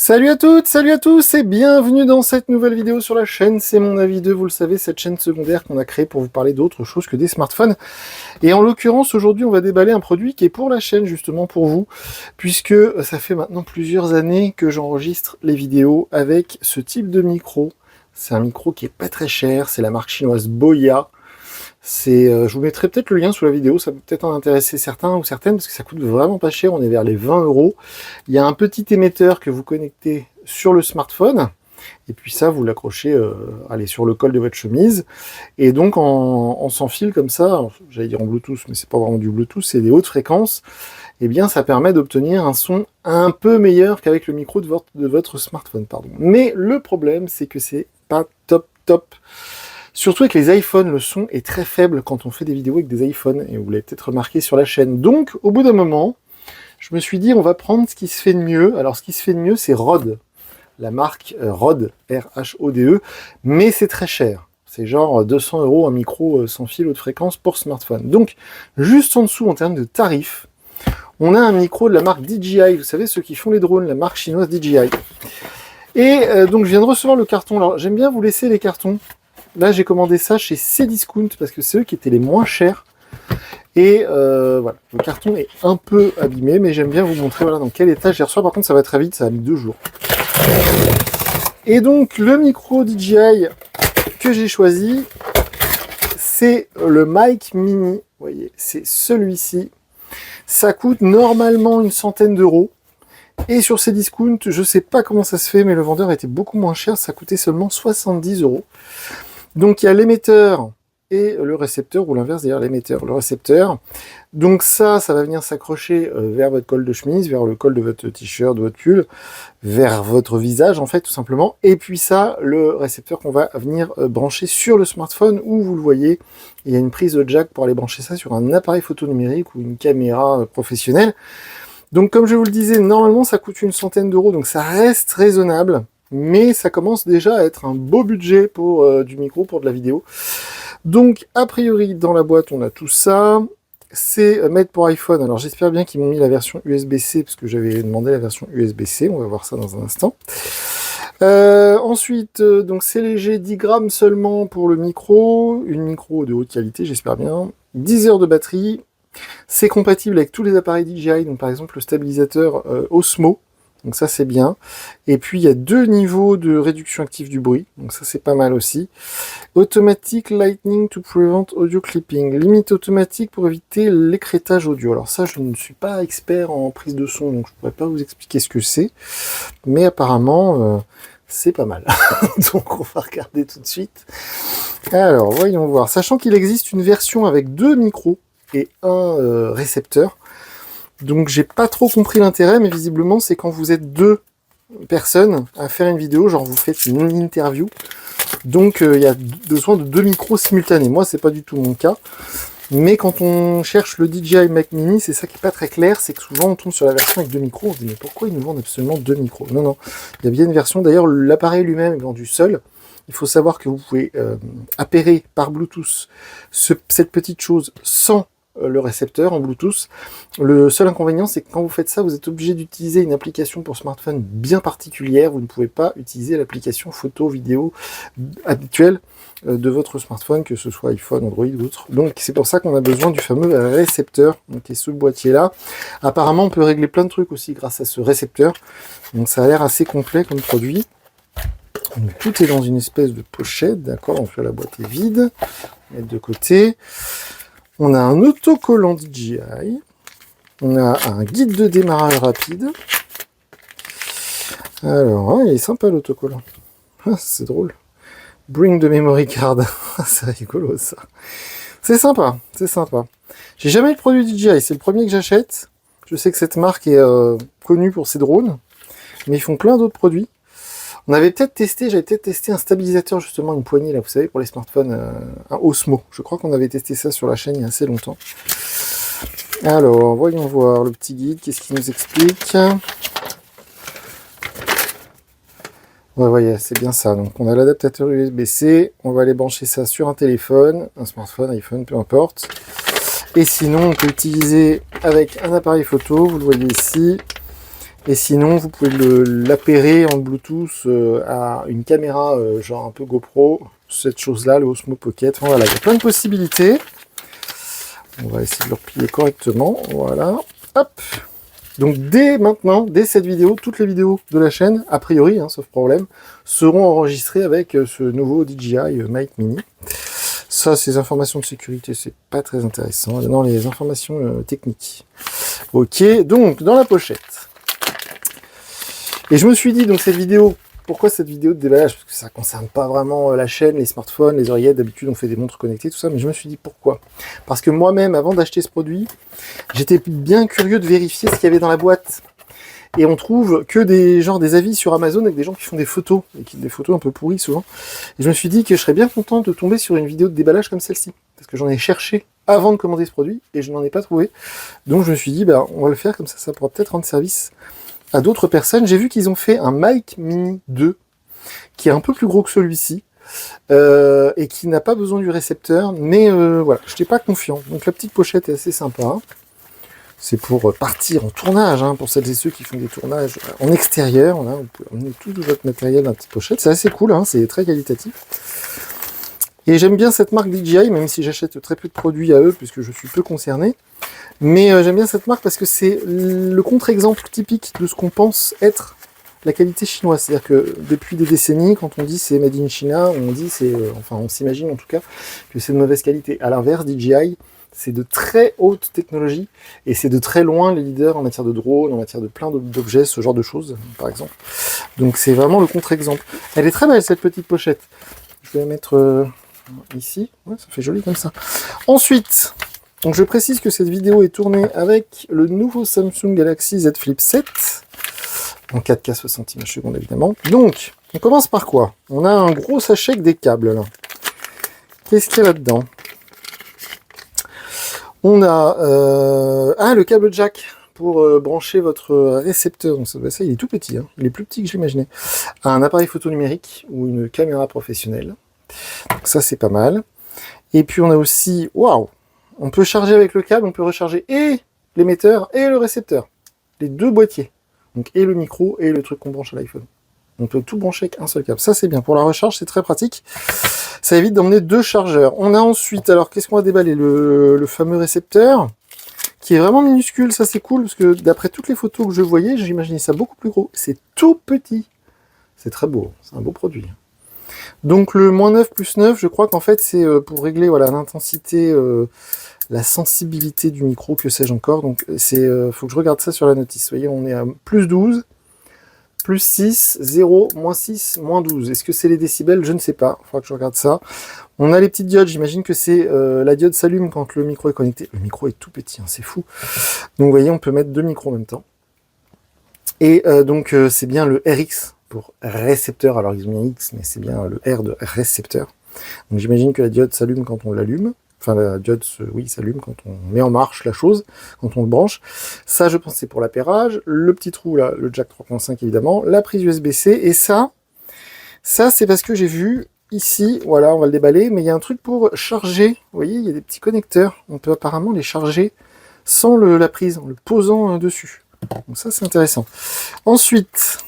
Salut à toutes, salut à tous et bienvenue dans cette nouvelle vidéo sur la chaîne. C'est mon avis 2, vous le savez, cette chaîne secondaire qu'on a créée pour vous parler d'autre chose que des smartphones. Et en l'occurrence, aujourd'hui, on va déballer un produit qui est pour la chaîne, justement pour vous, puisque ça fait maintenant plusieurs années que j'enregistre les vidéos avec ce type de micro. C'est un micro qui est pas très cher, c'est la marque chinoise Boya. Je vous mettrai peut-être le lien sous la vidéo, ça peut peut-être en intéresser certains ou certaines, parce que ça coûte vraiment pas cher, on est vers les 20 €. Il y a un petit émetteur que vous connectez sur le smartphone, et puis ça, vous l'accrochez sur le col de votre chemise, et donc en sans fil comme ça, j'allais dire en Bluetooth, mais c'est pas vraiment du Bluetooth, c'est des hautes fréquences, et bien ça permet d'obtenir un son un peu meilleur qu'avec le micro de votre smartphone, pardon. Mais le problème, c'est que c'est pas top. Surtout avec les iPhones, le son est très faible quand on fait des vidéos avec des iPhones, et vous l'avez peut-être remarqué sur la chaîne. Donc, au bout d'un moment, je me suis dit, on va prendre ce qui se fait de mieux. Alors, ce qui se fait de mieux, c'est Rode, la marque Rode, R-H-O-D-E, mais c'est très cher. C'est genre 200 € un micro sans fil haute fréquence pour smartphone. Donc, juste en dessous, en termes de tarifs, on a un micro de la marque DJI, vous savez, ceux qui font les drones, la marque chinoise DJI. Et donc, je viens de recevoir le carton. Alors, j'aime bien vous laisser les cartons. Là, j'ai commandé ça chez Cdiscount parce que c'est eux qui étaient les moins chers. Et voilà, le carton est un peu abîmé, mais j'aime bien vous montrer dans quel état j'ai reçu. Par contre, ça va très vite, ça a mis 2 jours. Et donc, le micro DJI que j'ai choisi, c'est le Mic Mini. Vous voyez, c'est celui-ci. Ça coûte normalement une centaine d'euros. Et sur Cdiscount, je sais pas comment ça se fait, mais le vendeur était beaucoup moins cher. Ça coûtait seulement 70 €. Donc il y a l'émetteur et le récepteur, ou l'inverse d'ailleurs, l'émetteur, le récepteur. Donc ça va venir s'accrocher vers votre col de chemise, vers le col de votre t-shirt, de votre pull, vers votre visage en fait tout simplement. Et puis ça, le récepteur qu'on va venir brancher sur le smartphone, où vous le voyez, il y a une prise de jack pour aller brancher ça sur un appareil photo numérique ou une caméra professionnelle. Donc comme je vous le disais, normalement ça coûte une centaine d'euros, donc ça reste raisonnable. Mais ça commence déjà à être un beau budget pour du micro, pour de la vidéo. Donc, a priori, dans la boîte, on a tout ça. C'est made pour iPhone. Alors, j'espère bien qu'ils m'ont mis la version USB-C, parce que j'avais demandé la version USB-C. On va voir ça dans un instant. Ensuite, donc c'est léger, 10 grammes seulement pour le micro. Une micro de haute qualité, j'espère bien. 10 heures de batterie. C'est compatible avec tous les appareils DJI. Donc, par exemple, le stabilisateur Osmo. Donc ça c'est bien. Et puis il y a 2 niveaux de réduction active du bruit. Donc ça c'est pas mal aussi. Automatic Lightning to prevent audio clipping. Limite automatique pour éviter l'écrêtage audio. Alors ça je ne suis pas expert en prise de son, donc je pourrais pas vous expliquer ce que c'est. Mais apparemment c'est pas mal. Donc on va regarder tout de suite. Alors voyons voir. Sachant qu'il existe une version avec 2 micros et un récepteur. Donc j'ai pas trop compris l'intérêt, mais visiblement c'est quand vous êtes 2 personnes à faire une vidéo, genre vous faites une interview. Donc il y a besoin de 2 micros simultanés. Moi c'est pas du tout mon cas. Mais quand on cherche le DJI Mac Mini, c'est ça qui est pas très clair, c'est que souvent on tombe sur la version avec 2 micros, on se dit mais pourquoi ils nous vendent absolument 2 micros? Non, il y a bien une version, d'ailleurs l'appareil lui-même est vendu seul. Il faut savoir que vous pouvez appairer par Bluetooth cette petite chose sans le récepteur en Bluetooth. Le seul inconvénient, c'est que quand vous faites ça, vous êtes obligé d'utiliser une application pour smartphone bien particulière. Vous ne pouvez pas utiliser l'application photo, vidéo habituelle de votre smartphone, que ce soit iPhone, Android ou autre. Donc c'est pour ça qu'on a besoin du fameux récepteur, qui est ce boîtier-là. Apparemment, on peut régler plein de trucs aussi grâce à ce récepteur. Donc ça a l'air assez complet comme produit. Donc, tout est dans une espèce de pochette, d'accord. En fait, la boîte est vide. On va mettre de côté. On a un autocollant DJI, on a un guide de démarrage rapide. Alors, il est sympa l'autocollant, c'est drôle. Bring the memory card, c'est rigolo ça. C'est sympa, c'est sympa. J'ai jamais eu de produit DJI, c'est le premier que j'achète. Je sais que cette marque est connue pour ses drones, mais ils font plein d'autres produits. J'avais peut-être testé un stabilisateur, justement, une poignée, là, vous savez, pour les smartphones, un Osmo. Je crois qu'on avait testé ça sur la chaîne il y a assez longtemps. Alors, voyons voir le petit guide, qu'est-ce qu'il nous explique? Ouais, voyez, c'est bien ça. Donc, on a l'adaptateur USB-C, on va aller brancher ça sur un téléphone, un smartphone, iPhone, peu importe. Et sinon, on peut utiliser avec un appareil photo, vous le voyez ici. Et sinon, vous pouvez l'appairer en Bluetooth à une caméra genre un peu GoPro, cette chose-là, le Osmo Pocket. Enfin, voilà, il y a plein de possibilités. On va essayer de le replier correctement. Voilà. Hop. Donc dès maintenant, dès cette vidéo, toutes les vidéos de la chaîne, a priori, hein, sauf problème, seront enregistrées avec ce nouveau DJI Mic Mini. Ça, ces informations de sécurité, c'est pas très intéressant. Maintenant, les informations techniques. Ok, donc dans la pochette. Et je me suis dit, donc cette vidéo, pourquoi cette vidéo de déballage? Parce que ça ne concerne pas vraiment la chaîne, les smartphones, les oreillettes. D'habitude, on fait des montres connectées, tout ça. Mais je me suis dit, pourquoi? Parce que moi-même, avant d'acheter ce produit, j'étais bien curieux de vérifier ce qu'il y avait dans la boîte. Et on trouve que des avis sur Amazon avec des gens qui font des photos, et qui des photos un peu pourries souvent. Et je me suis dit que je serais bien content de tomber sur une vidéo de déballage comme celle-ci. Parce que j'en ai cherché avant de commander ce produit, et je n'en ai pas trouvé. Donc je me suis dit, bah, on va le faire comme ça pourra peut-être rendre service à d'autres personnes. J'ai vu qu'ils ont fait un Mic Mini 2, qui est un peu plus gros que celui-ci, et qui n'a pas besoin du récepteur, mais voilà, je n'étais pas confiant. Donc la petite pochette est assez sympa. C'est pour partir en tournage, hein, pour celles et ceux qui font des tournages en extérieur. Là, vous pouvez emmener tout votre matériel dans la petite pochette. C'est assez cool, hein, c'est très qualitatif. Et j'aime bien cette marque DJI, même si j'achète très peu de produits à eux, puisque je suis peu concerné. Mais j'aime bien cette marque parce que c'est le contre-exemple typique de ce qu'on pense être la qualité chinoise. C'est-à-dire que depuis des décennies, quand on dit c'est made in China, on dit c'est, enfin on s'imagine en tout cas que c'est de mauvaise qualité. À l'inverse, DJI, c'est de très haute technologie et c'est de très loin les leaders en matière de drone, en matière de plein d'objets, ce genre de choses, par exemple. Donc c'est vraiment le contre-exemple. Elle est très belle cette petite pochette. Je vais la mettre ici. Ouais, ça fait joli comme ça. Ensuite, donc je précise que cette vidéo est tournée avec le nouveau Samsung Galaxy Z Flip 7 en 4K 60 images secondes évidemment. Donc, on commence par quoi? On a un gros sachet avec des câbles là. Qu'est-ce qu'il y a là-dedans? On a le câble jack pour brancher votre récepteur. Donc ça, il est tout petit, hein. Il est plus petit que je l'imaginais. Un appareil photo numérique ou une caméra professionnelle. Donc ça c'est pas mal. Et puis on a aussi, waouh, on peut charger avec le câble, on peut recharger et l'émetteur et le récepteur. Les deux boîtiers. Donc et le micro et le truc qu'on branche à l'iPhone. On peut tout brancher avec un seul câble. Ça c'est bien. Pour la recharge, c'est très pratique. Ça évite d'emmener deux chargeurs. On a ensuite, alors qu'est-ce qu'on va déballer? Le fameux récepteur, qui est vraiment minuscule. Ça c'est cool, parce que d'après toutes les photos que je voyais, j'imaginais ça beaucoup plus gros. C'est tout petit. C'est très beau. C'est un beau produit. Donc le -9 + 9, je crois qu'en fait c'est pour régler voilà l'intensité, la sensibilité du micro, que sais-je encore. Donc c'est faut que je regarde ça sur la notice. Vous voyez, on est à +12, +6, 0, -6, -12. Est-ce que c'est les décibels? Je ne sais pas. Il faudra que je regarde ça. On a les petites diodes. J'imagine que c'est la diode s'allume quand le micro est connecté. Le micro est tout petit, hein, c'est fou. Donc vous voyez, on peut mettre deux micros en même temps. Et donc c'est bien le RX pour récepteur. Alors ils ont mis un X, mais c'est bien le R de récepteur. Donc j'imagine que la diode s'allume quand on l'allume. Enfin, la diode, oui, s'allume quand on met en marche la chose, quand on le branche. Ça, je pense, c'est pour l'appairage. Le petit trou, là, le jack 3.5, évidemment. La prise USB-C. Et ça c'est parce que j'ai vu ici, voilà, on va le déballer, mais il y a un truc pour charger. Vous voyez, il y a des petits connecteurs. On peut apparemment les charger sans la prise, en le posant dessus. Donc ça, c'est intéressant. Ensuite,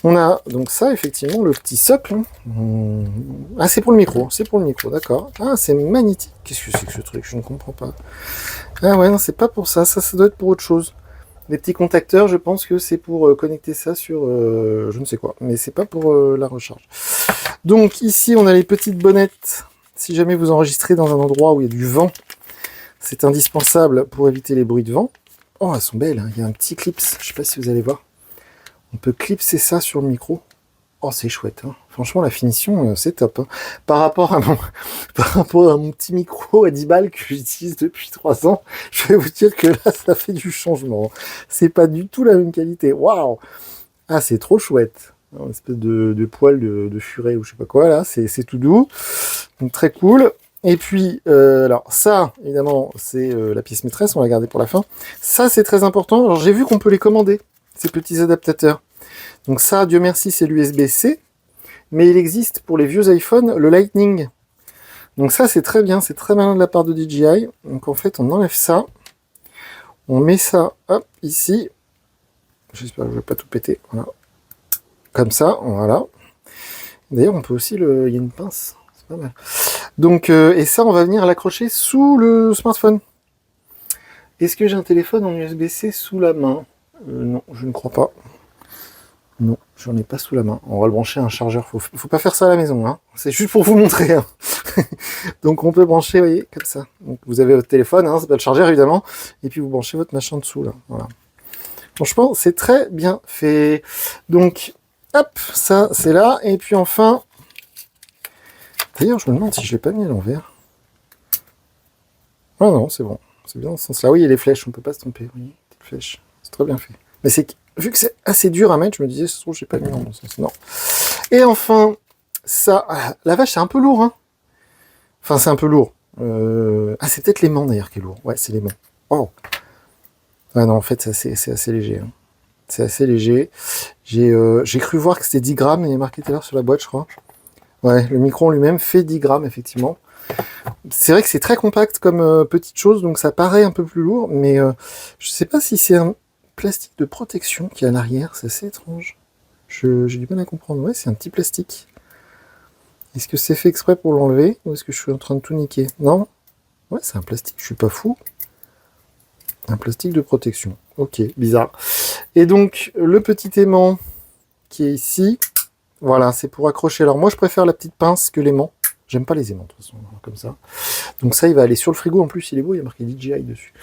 on a donc ça, effectivement, le petit socle. Ah, c'est pour le micro, d'accord. Ah, c'est magnétique. Qu'est-ce que c'est que ce truc? Je ne comprends pas. Ah ouais, non, c'est pas pour ça. Ça doit être pour autre chose. Les petits contacteurs, je pense que c'est pour connecter ça sur je ne sais quoi. Mais c'est pas pour la recharge. Donc ici, on a les petites bonnettes. Si jamais vous enregistrez dans un endroit où il y a du vent, c'est indispensable pour éviter les bruits de vent. Oh, elles sont belles, hein. Il y a un petit clips. Je sais pas si vous allez voir. On peut clipser ça sur le micro. Oh, c'est chouette, hein. Franchement, la finition, c'est top, hein. Par rapport à mon petit micro à 10 balles que j'utilise depuis 3 ans, je vais vous dire que là, ça fait du changement. C'est pas du tout la même qualité. Waouh! Ah, c'est trop chouette. Une espèce de poil de furet ou je sais pas quoi, là. C'est tout doux. Donc, très cool. Et puis, alors ça, évidemment, c'est la pièce maîtresse. On va la garder pour la fin. Ça, c'est très important. Alors, j'ai vu qu'on peut les commander, ces petits adaptateurs. Donc ça, Dieu merci, c'est l'USB-C, mais il existe pour les vieux iPhones le Lightning. Donc ça, c'est très bien, c'est très malin de la part de DJI. Donc en fait, on enlève ça, on met ça, hop, ici, J'espère que je vais pas tout péter. Voilà. Comme ça, voilà. D'ailleurs, on peut aussi il y a une pince. C'est pas mal. Donc, et ça, on va venir l'accrocher sous le smartphone. Est-ce que j'ai un téléphone en USB-C sous la main? Non, je ne crois pas. Non, j'en ai pas sous la main. On va le brancher à un chargeur. Faut pas faire ça à la maison, hein. C'est juste pour vous montrer. Hein. Donc on peut brancher, vous voyez, comme ça. Donc vous avez votre téléphone, hein, c'est pas le chargeur évidemment, et puis vous branchez votre machin dessous là. Voilà. Franchement, c'est très bien fait. Donc, hop, ça c'est là. Et puis enfin, d'ailleurs, je me demande si je l'ai pas mis à l'envers. Ah non, c'est bon. C'est bien dans ce sens-là. Oui, il y a les flèches, on peut pas se tromper. Oui, petites flèches. C'est très bien fait. Mais c'est vu que c'est assez dur à mettre, je me disais, ça se trouve, j'ai pas mis dans le bon sens. Non. Et enfin, ça, la vache, c'est un peu lourd, hein. Enfin, c'est un peu lourd. Ah, c'est peut-être l'aimant d'ailleurs qui est lourd. Ouais, c'est l'aimant. Oh. Ah non, en fait, c'est assez léger. Hein. C'est assez léger. J'ai cru voir que c'était 10 grammes, il est marqué tout à l'heure sur la boîte, je crois. Ouais, le micro en lui-même fait 10 grammes, effectivement. C'est vrai que c'est très compact comme petite chose, donc ça paraît un peu plus lourd, mais je sais pas si c'est un plastique de protection qui est à l'arrière, c'est assez étrange. J'ai du mal à comprendre. Ouais, c'est un petit plastique. Est-ce que c'est fait exprès pour l'enlever, ou est-ce que je suis en train de tout niquer? Non? Ouais, c'est un plastique, je suis pas fou. Un plastique de protection. Ok, bizarre. Et donc, le petit aimant qui est ici, voilà, c'est pour accrocher. Alors moi, je préfère la petite pince que l'aimant. J'aime pas les aimants, de toute façon, comme ça. Donc ça, il va aller sur le frigo. En plus, il est beau, il y a marqué DJI dessus.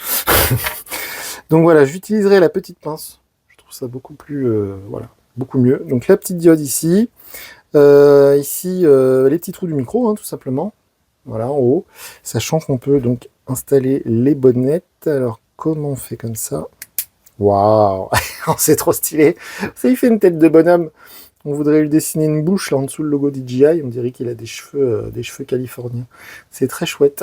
Donc voilà, j'utiliserai la petite pince. Je trouve ça beaucoup plus, voilà, beaucoup mieux. Donc la petite diode ici. Ici, les petits trous du micro, hein, tout simplement. Voilà, en haut. Sachant qu'on peut donc installer les bonnettes. Alors, comment on fait comme ça? Waouh, c'est trop stylé. Ça, il fait une tête de bonhomme. On voudrait lui dessiner une bouche là en dessous le logo DJI. On dirait qu'il a des cheveux californiens. C'est très chouette.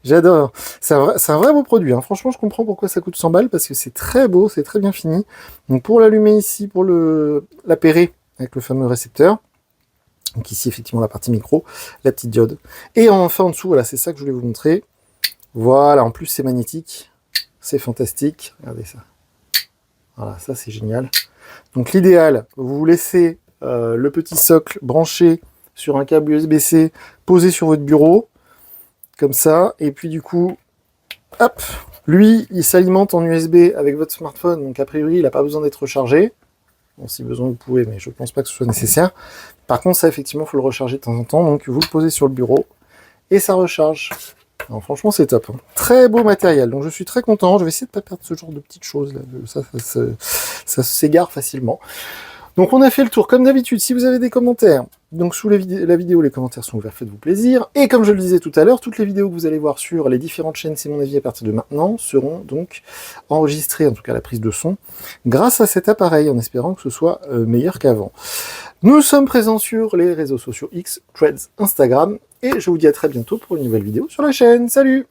J'adore. C'est un vrai beau produit. Hein. Franchement, je comprends pourquoi ça coûte 100 balles parce que c'est très beau, c'est très bien fini. Donc pour l'allumer ici, pour l'appairer avec le fameux récepteur. Donc ici, effectivement, la partie micro, la petite diode. Et enfin en dessous, voilà, c'est ça que je voulais vous montrer. Voilà, en plus c'est magnétique. C'est fantastique. Regardez ça. Voilà, ça c'est génial. Donc l'idéal, vous vous laissez le petit socle branché sur un câble USB-C posé sur votre bureau, comme ça, et puis du coup, hop, lui, il s'alimente en USB avec votre smartphone, donc a priori, il n'a pas besoin d'être rechargé. Bon, si besoin, vous pouvez, mais je ne pense pas que ce soit nécessaire. Par contre, ça, effectivement, il faut le recharger de temps en temps, donc vous le posez sur le bureau, et ça recharge. Alors, franchement, c'est top. Hein. Très beau matériel. Donc, je suis très content. Je vais essayer de ne pas perdre ce genre de petites choses. Là. Ça s'égare facilement. Donc, on a fait le tour. Comme d'habitude, si vous avez des commentaires, donc sous la vidéo, les commentaires sont ouverts. Faites-vous plaisir. Et comme je le disais tout à l'heure, toutes les vidéos que vous allez voir sur les différentes chaînes, c'est mon avis, à partir de maintenant, seront donc enregistrées, en tout cas la prise de son, grâce à cet appareil, en espérant que ce soit meilleur qu'avant. Nous sommes présents sur les réseaux sociaux X, Threads, Instagram. Et je vous dis à très bientôt pour une nouvelle vidéo sur la chaîne. Salut!